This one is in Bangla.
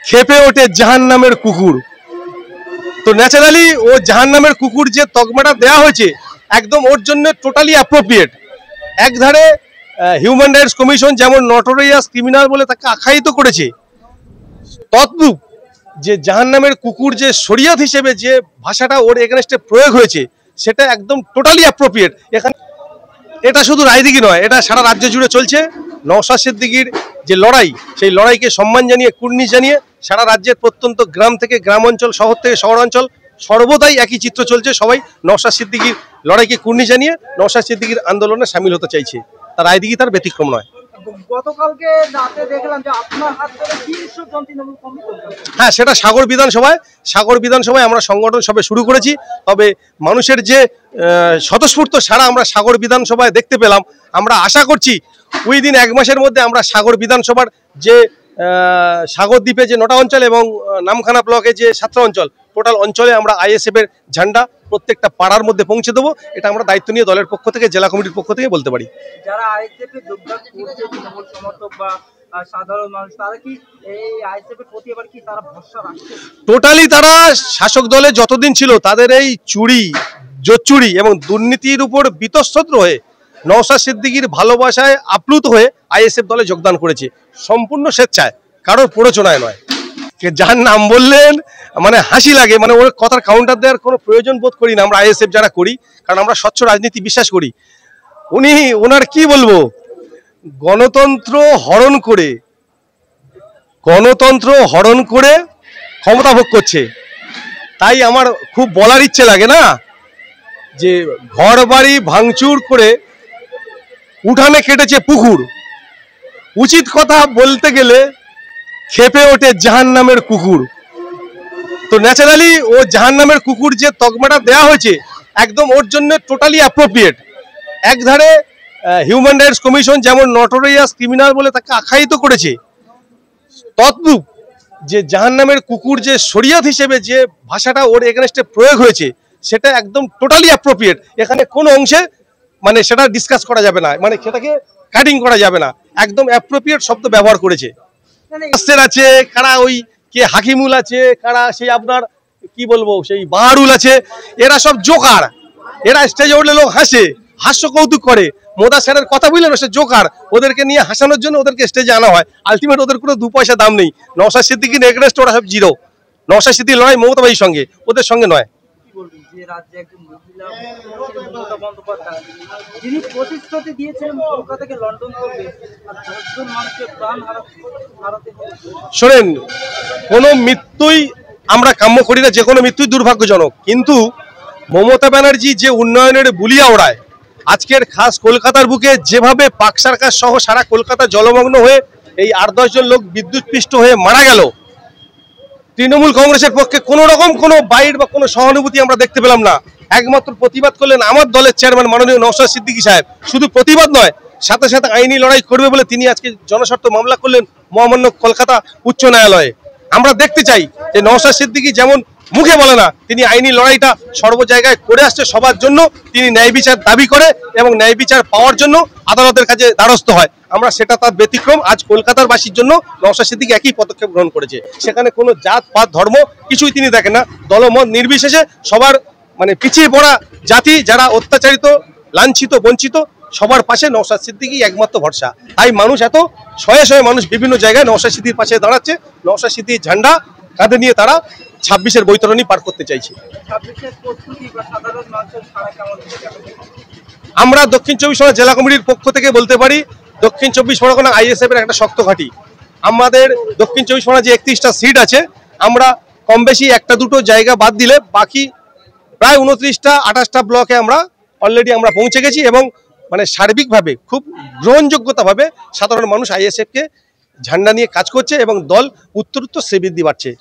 খেপে ওঠে জাহান্নামের কুকুর। তো ন্যাচারালি ও জাহান্নামের কুকুর যে তকমাটা দেওয়া হয়েছে একদম ওর জন্য টোটালি অ্যাপ্রোপ্রিয়েট। একধারে হিউম্যান রাইটস কমিশন যেমন নটোরিয়াস ক্রিমিনাল বলে তাকে আখ্যায়িত করেছে, তদ্রূপ যে জাহান্নামের কুকুর যে শরিয়ত হিসেবে যে ভাষাটা ওর এগেনস্টে প্রয়োগ হয়েছে সেটা একদম টোটালি অ্যাপ্রোপ্রিয়েট। এখানে এটা শুধু রায়দিঘি নয়, এটা সারা রাজ্য জুড়ে চলছে। নওশাদ সিদ্দিকীর যে লড়াই, সেই লড়াইকে সম্মান জানিয়ে, কুর্নিশ জানিয়ে সারা রাজ্যের প্রত্যন্ত গ্রাম থেকে গ্রাম অঞ্চল, শহর থেকে শহরাঞ্চল সর্বদাই একই চিত্র চলছে। সবাই নওশাদ সিদ্দিকীর লড়াইকে কুর্নিশ জানিয়ে নওশাদ সিদ্দিকীর আন্দোলনে সামিল হতে চাইছে। তার রায়দিঘি তার ব্যতিক্রম নয়। গতকালকে রাতে দেখলাম যে আপনার হাত ধরে 300 জন তৃণমূল কর্মী। হ্যাঁ, সেটা সাগর বিধানসভায় আমরা সংগঠন সবে শুরু করেছি। তবে মানুষের যে স্বতঃস্ফূর্ত সারা আমরা সাগর বিধানসভায় দেখতে পেলাম, আমরা আশা করছি উইদিন 1 মাসের মধ্যে আমরা সাগর বিধানসভার যে সাগর দ্বীপে যে 9টা অঞ্চল এবং নামখানা ব্লকে যে 7টা অঞ্চল, টোটাল অঞ্চলে আমরা আইএসএফ এর ঝান্ডা প্রত্যেকটা পাড়ার মধ্যে পৌঁছে দেবো। এটা আমরা দায়িত্ব নিয়ে দলের পক্ষ থেকে, জেলা কমিটির পক্ষ থেকে বলতে পারি। যারা আইএসএফ এর যোগদান করছে, তৃণমূল সমর্থক বা সাধারণ মানুষ, তারা কি এই আইএসএফ এর প্রতি এবার কি তারা ভরসা রাখছে? টোটালি তারা শাসক দলে যতদিন ছিল তাদের এই চুরি, জোচ্চুরি এবং দুর্নীতির উপর বিতস্তত্র হয়ে নওশাদ সিদ্দিকীর ভালোবাসায় আপ্লুত হয়ে আইএসএফ দলে যোগদান করেছে, সম্পূর্ণ স্বেচ্ছায়, কারোর প্ররোচনায় নয়। যার নাম বললেন মানে হাসি লাগে, মানে ওর কথার কাউন্টার দেওয়ার কোনো প্রয়োজন বোধ করি না আমরা আইএসএফ যারা করি, কারণ আমরা স্বচ্ছ রাজনীতি বিশ্বাস করি। ওনার কি বলবো, গণতন্ত্র হরণ করে ক্ষমতা ভোগ করছে। তাই আমার খুব বলার ইচ্ছে লাগে না যে ঘর বাড়ি ভাঙচুর করে উঠানে কেটেছে পুকুর। উচিত কথা বলতে গেলে খেপে ওঠে জাহান্নামের কুকুর। তো ন্যাচারালি ও জাহান্নামের কুকুর যে তকমাটা দেওয়া হয়েছে একদম ওর জন্য টোটালি অ্যাপ্রোপ্রিয়েট। একধারে হিউম্যান রাইটস কমিশন যেমন নটোরিয়াস ক্রিমিনাল বলে তাকে আখ্যায়িত করেছে, তদ্রূপ যে জাহান্নামের কুকুর যে শরিয়ত হিসেবে যে ভাষাটা ওর এগেনস্টে প্রয়োগ হয়েছে সেটা একদম টোটালি অ্যাপ্রোপ্রিয়েট। এখানে কোনো অংশে মানে সেটা ডিসকাস করা যাবে না, মানে সেটাকে কাটিং করা যাবে না, একদম অ্যাপ্রোপ্রিয়েট শব্দ ব্যবহার করেছে। আছে কারা, ওই কে হাকিমুল আছে, কারা সেই আপনার কি বলবো সেই বাহারুল আছে, এরা সব জোকার। এরা স্টেজে উঠলে লোক হাসে, হাস্য কৌতুক করে। মোদা স্যারের কথা বুঝলেন, সে জোকার। ওদেরকে নিয়ে হাসানোর জন্য ওদেরকে স্টেজে আনা হয়, আলটিমেট ওদের কোনো 2 পয়সা দাম নেই। নওশাদ সিদ্দিকীর এগেনস্ট ওরা সব জিরো। নওশাদ সিদ্দিকীর লড়াই মমতা ভাইয়ের সঙ্গে, ওদের সঙ্গে নয়। যে রাজ্যে একজন মহিলা মমতা বন্দ্যোপাধ্যায়, যিনি প্রতিশ্রুতি দিয়েছিলেন কলকাতা থেকে লন্ডন করবে, আর 10 জন মানুষের প্রাণ হারাতে হবে। শোনেন, কোনো মৃত্যুই আমরা কাম্য করি না, যে কোনো মৃত্যুই দুর্ভাগ্যজনক, কিন্তু মমতা ব্যানার্জি যে উন্নয়নের বুলিয়া ওড়ায়, আজকের খাস কলকাতার বুকে যেভাবে পাক সার্কাস সহ সারা কলকাতা জলমগ্ন হয়ে এই 8-10 জন লোক বিদ্যুৎপৃষ্ট হয়ে মারা গেল, তৃণমূল কংগ্রেসের পক্ষে কোনো রকম কোনো বাইট বা কোনো সহানুভূতি আমরা দেখতে পেলাম না। একমাত্র প্রতিবাদ করলেন আমার দলের চেয়ারম্যান মাননীয় নওশাদ সিদ্দিকী সাহেব। শুধু প্রতিবাদ নয়, সাথে সাথে আইনি লড়াই করবে বলে তিনি আজকে জনস্বার্থ মামলা করলেন মহামান্য কলকাতা উচ্চ ন্যায়ালয়ে। আমরা দেখতে চাই যে নওশাদ সিদ্দিকী যেমন মুখে বলে না, তিনি আইনি লড়াইটা সর্ব জায়গায় করে আসছে সবার জন্য। তিনি ন্যায় বিচার দাবি করে এবং ন্যায় বিচার পাওয়ার জন্য আদালতের কাছে দ্বারস্থ হয়। আমরা সেটা তার ব্যতিক্রম। আজ কলকাতার বাসীর জন্য নওশাদ সিদ্দিকী একই পদক্ষেপ গ্রহণ করেছে। সেখানে কোনো জাত পাত ধর্ম কিছুই তিনি দেখেন না, দলমত নির্বিশেষে সবার মানে পিছিয়ে পড়া জাতি, যারা অত্যাচারিত, লাঞ্ছিত, বঞ্চিত, সবার পাশে নওশাদ সিদ্দিকী একমাত্র ভরসা। তাই মানুষ এত শয়ে শয়ে মানুষ বিভিন্ন জায়গায় নওশাদ সিদ্দিকীর পাশে দাঁড়াচ্ছে। নওশাদ সিদ্দিকীর ঝান্ডা কাঁধে নিয়ে তারা 26-এর বৈতরণী পার করতে চাইছে। আমরা দক্ষিণ 24 পরগনা জেলা কমিটির পক্ষ থেকে বলতে পারি, দক্ষিণ 24 পরগনা আইএসএফ এর একটা শক্ত ঘাঁটি। আমাদের দক্ষিণ 24 পরগনা যে 31টা সিট আছে, আমরা কম বেশি 1-2 জায়গা বাদ দিলে বাকি প্রায় 29টা 28টা ব্লকে আমরা অলরেডি আমরা পৌঁছে গেছি এবং মানে সার্বিকভাবে খুব গ্রহণযোগ্যতাভাবে সাধারণ মানুষ আইএসএফকে ঝান্ডা নিয়ে কাজ করছে এবং দল উত্তরোত্তর শ্রীবৃদ্ধি বাড়ছে।